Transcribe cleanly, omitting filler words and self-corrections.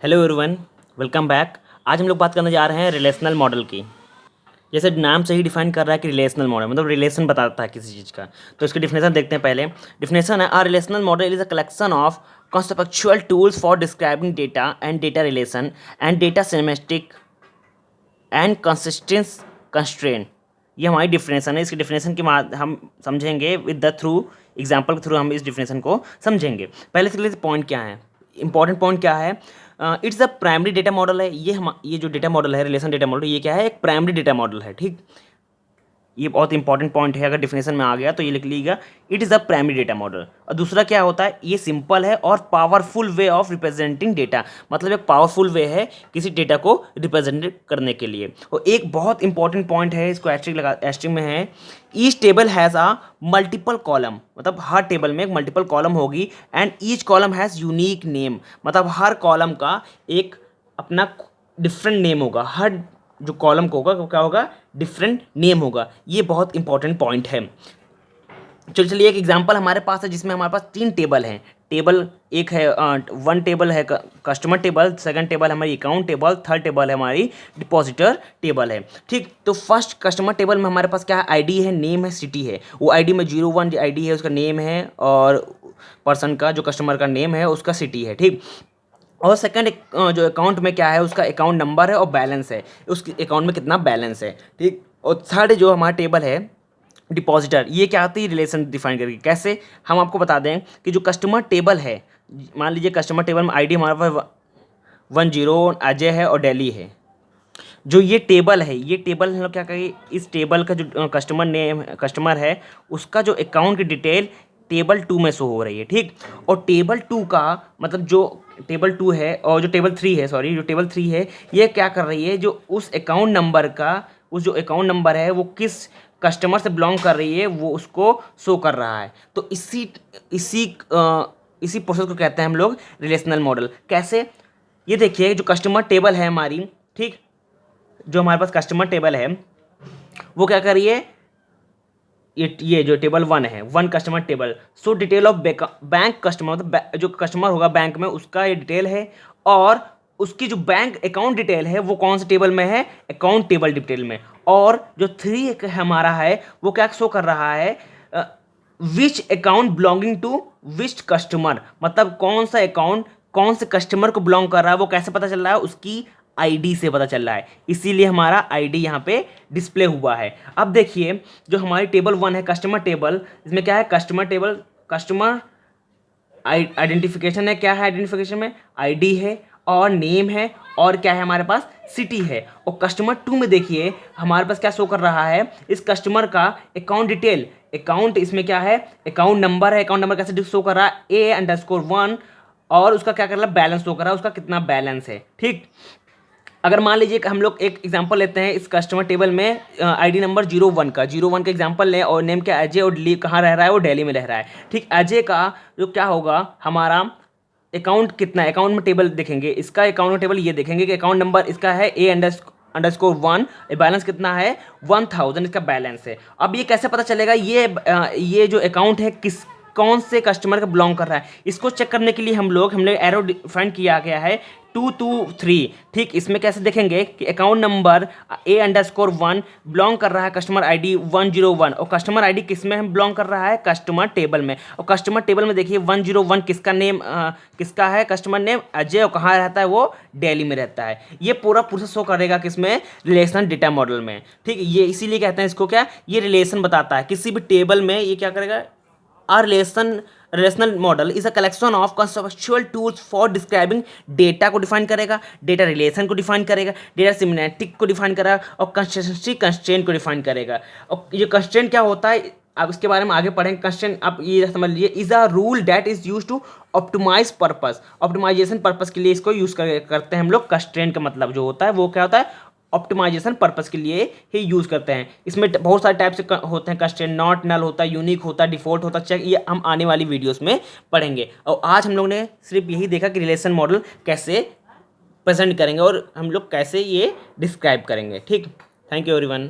Hello everyone, welcome back. आज हम लोग बात करने जा रहे हैं रिलेशनल मॉडल की। जैसे नाम से ही डिफाइन कर रहा है कि रिलेशनल मॉडल मतलब रिलेशन बताता है किसी चीज़ का। तो इसकी डिफिनेशन देखते हैं। पहले डिफिनेशन है, a relational model is a collection of conceptual tools for describing data and data relation and data symmetric and consistence constraint. ये हमारी डिफिनेशन है। इसकी डिफिनेशन के हम समझेंगे विद द थ्रू एग्जाम्पल के थ्रू हम इस डिफिनेशन को समझेंगे। पहले से पॉइंट क्या है, इंपॉर्टेंट पॉइंट क्या है। It's a primary data model है। ये जो डेटा मॉडल है, रिलेशन डेटा मॉडल, ये क्या है, एक प्राइमरी डेटा मॉडल है। ठीक, ये बहुत इंपॉर्टेंट पॉइंट है। अगर डिफिनेशन में आ गया तो ये लिख लीजिएगा, it is a primary data model. और दूसरा क्या होता है, ये सिंपल है और powerful way of representing data, मतलब एक पावरफुल वे है किसी डेटा को रिप्रेजेंट करने के लिए। और एक बहुत इंपॉर्टेंट पॉइंट है, इसको एस्ट्रिक में है, each table has a multiple column, मतलब हर टेबल में एक मल्टीपल कॉलम होगी and each column has unique name, मतलब हर कॉलम का एक अपना डिफरेंट नेम होगा। हर जो कॉलम को होगा क्या होगा, डिफरेंट नेम होगा। ये बहुत इंपॉर्टेंट पॉइंट है। चलिए एक एग्जांपल हमारे पास है जिसमें हमारे पास 3 टेबल हैं। टेबल एक है, वन टेबल है कस्टमर टेबल, सेकंड टेबल है हमारी अकाउंट टेबल, थर्ड टेबल है हमारी डिपॉजिटर टेबल है। ठीक, तो फर्स्ट कस्टमर टेबल में हमारे पास क्या है, आईडी है, नेम है, सिटी है। वो आईडी में 01 आईडी है, उसका नेम है, और पर्सन का जो कस्टमर का नेम है उसका सिटी है। ठीक, और सेकंड जो अकाउंट में क्या है, उसका अकाउंट नंबर है और बैलेंस है, उस अकाउंट में कितना बैलेंस है। ठीक, और थर्ड जो हमारा टेबल है डिपॉजिटर, ये क्या आती है, रिलेशन डिफाइन करके। कैसे, हम आपको बता दें कि जो कस्टमर टेबल है, मान लीजिए कस्टमर टेबल में आईडी हमारे पास 10 अजय है और दिल्ली है। जो ये टेबल है, ये टेबल हम लोग क्या करेंगे, इस टेबल का जो कस्टमर नेम कस्टमर है उसका जो अकाउंट की डिटेल टेबल 2 में शो हो रही है। ठीक, और टेबल 2 का मतलब जो टेबल 2 है और जो टेबल 3 है, सॉरी जो टेबल 3 है, ये क्या कर रही है, जो उस अकाउंट नंबर का, उस जो अकाउंट नंबर है वो किस कस्टमर से बिलोंग कर रही है वो उसको शो कर रहा है। तो इसी इसी इसी प्रोसेस को कहते हैं हम लोग रिलेशनल मॉडल। कैसे, ये देखिए जो कस्टमर टेबल है हमारी, ठीक, जो हमारे पास कस्टमर टेबल है वो क्या कर रही है, ये जो टेबल 1 है, 1 customer table, so detail of bank customer, मतलब जो कस्टमर होगा बैंक में उसका ये डिटेल है, और उसकी जो बैंक अकाउंट डिटेल है वो कौन से टेबल में है, अकाउंट टेबल डिटेल में। और जो 3 एक हमारा है वो क्या शो कर रहा है, which account belonging to which customer, मतलब कौन सा अकाउंट कौन से कस्टमर को बिलोंग कर रहा है, वो कैसे पता चल रहा है, उसकी आईडी से पता चल रहा है। इसीलिए हमारा आईडी यहाँ पे डिस्प्ले हुआ है। अब देखिए जो हमारी टेबल 1 है कस्टमर टेबल, इसमें क्या है, कस्टमर टेबल, कस्टमर आइडेंटिफिकेशन है, क्या है आइडेंटिफिकेशन में, आईडी है और नेम है और क्या है हमारे पास, सिटी है। और कस्टमर 2 में देखिए हमारे पास क्या शो कर रहा है, इस कस्टमर का अकाउंट डिटेल, अकाउंट इसमें क्या है, अकाउंट नंबर है, अकाउंट नंबर कैसे शो कर रहा है, A_1, और उसका क्या कर रहा है, बैलेंस शो कर रहा है, उसका कितना बैलेंस है। ठीक, अगर मान लीजिए हम लोग एक एग्जांपल लेते हैं, इस कस्टमर टेबल में आईडी नंबर 01 का एग्जांपल लें, और नेम क्या, अजय, और दिल्ली कहाँ रह रहा है, वो दिल्ली में रह रहा है। ठीक, अजय का जो क्या होगा, हमारा अकाउंट कितना है, अकाउंट में टेबल देखेंगे, इसका अकाउंट में टेबल ये देखेंगे कि अकाउंट नंबर इसका है A_1, बैलेंस कितना है 1000, इसका बैलेंस है। अब ये कैसे पता चलेगा, ये जो अकाउंट है किस कौन से कस्टमर का बिलोंग कर रहा है, इसको चेक करने के लिए हमने एरो डिफाइन किया गया है 223। ठीक, इसमें कैसे देखेंगे कि अकाउंट नंबर A_1 बिलोंग कर रहा है कस्टमर आईडी 101, और कस्टमर आईडी किस में हम बिलोंग कर रहा है, कस्टमर टेबल में। और कस्टमर टेबल में देखिए 101 किसका नेम, किसका है, कस्टमर नेम अजय, और कहाँ रहता है, वो दिल्ली में रहता है। ये पूरा प्रोसेस शो करेगा किसमें, रिलेशन डेटा मॉडल में। ठीक, ये इसीलिए कहते हैं इसको क्या, ये रिलेशन बताता है किसी भी टेबल में, ये क्या करेगा, A relational model is a collection of conceptual tools for describing data को डिफाइन करेगा, डेटा रिलेशन को डिफाइन करेगा, डेटा सिमेट्रिक को डिफाइन करेगा, और कंसिस्टेंसी कंस्ट्रेंट को डिफाइन करेगा। और ये कंस्ट्रेंट क्या होता है, आप इसके बारे में आगे पढ़ेंगे। कंस्ट्रेंट आप ये समझ लीजिए, is a rule that is use to optimise purpose, optimisation purpose के लिए इसको यूज करते हैं हम लोग। कंस्ट्रेंट का मतलब जो होता है वो क्या होता है, ऑप्टिमाइजेशन पर्पस के लिए ही यूज़ करते हैं। इसमें बहुत सारे टाइप से होते हैं कंस्ट्रेंट, नॉट नल होता है, यूनिक होता है, डिफॉल्ट होता है, चेक, ये हम आने वाली वीडियोस में पढ़ेंगे। और आज हम लोग ने सिर्फ यही देखा कि रिलेशन मॉडल कैसे प्रेजेंट करेंगे और हम लोग कैसे ये डिस्क्राइब करेंगे। ठीक, थैंक यू एवरीवन।